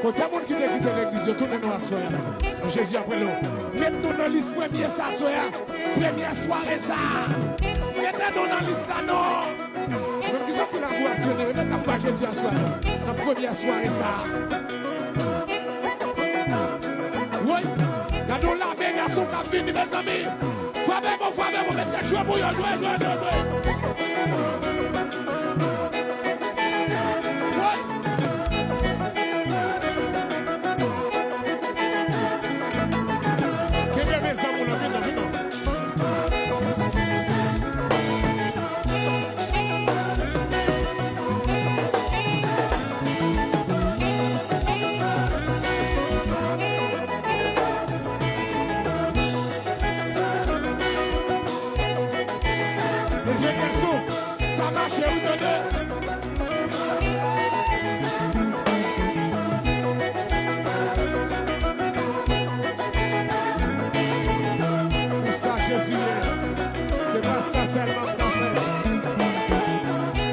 Autant monde qui te quitte l'église, tournez-nous à soir. Jésus après l'eau. Mettez-nous dans la liste première ça soir. Première soirée ça. Mettez-nous dans la liste là non. Même qui sortent la voix actuelle, mettez-nous pas Jésus à soir. La première soirée ça. Oui. Gardons la belle garçon qui a fini mes amis. Faut même, mais c'est jouer pour jouer. Ça marche, vous donnez. Pour ça, Jésus, c'est pas ça seulement ta fait.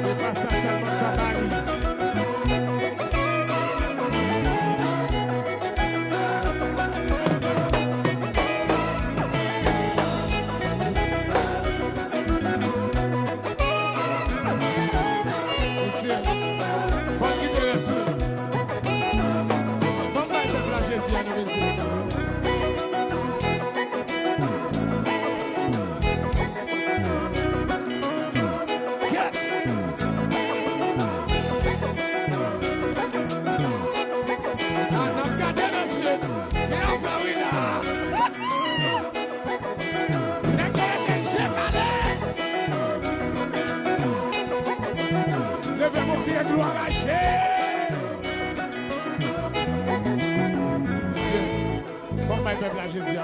C'est pas ça seulement ta manie. Jésus,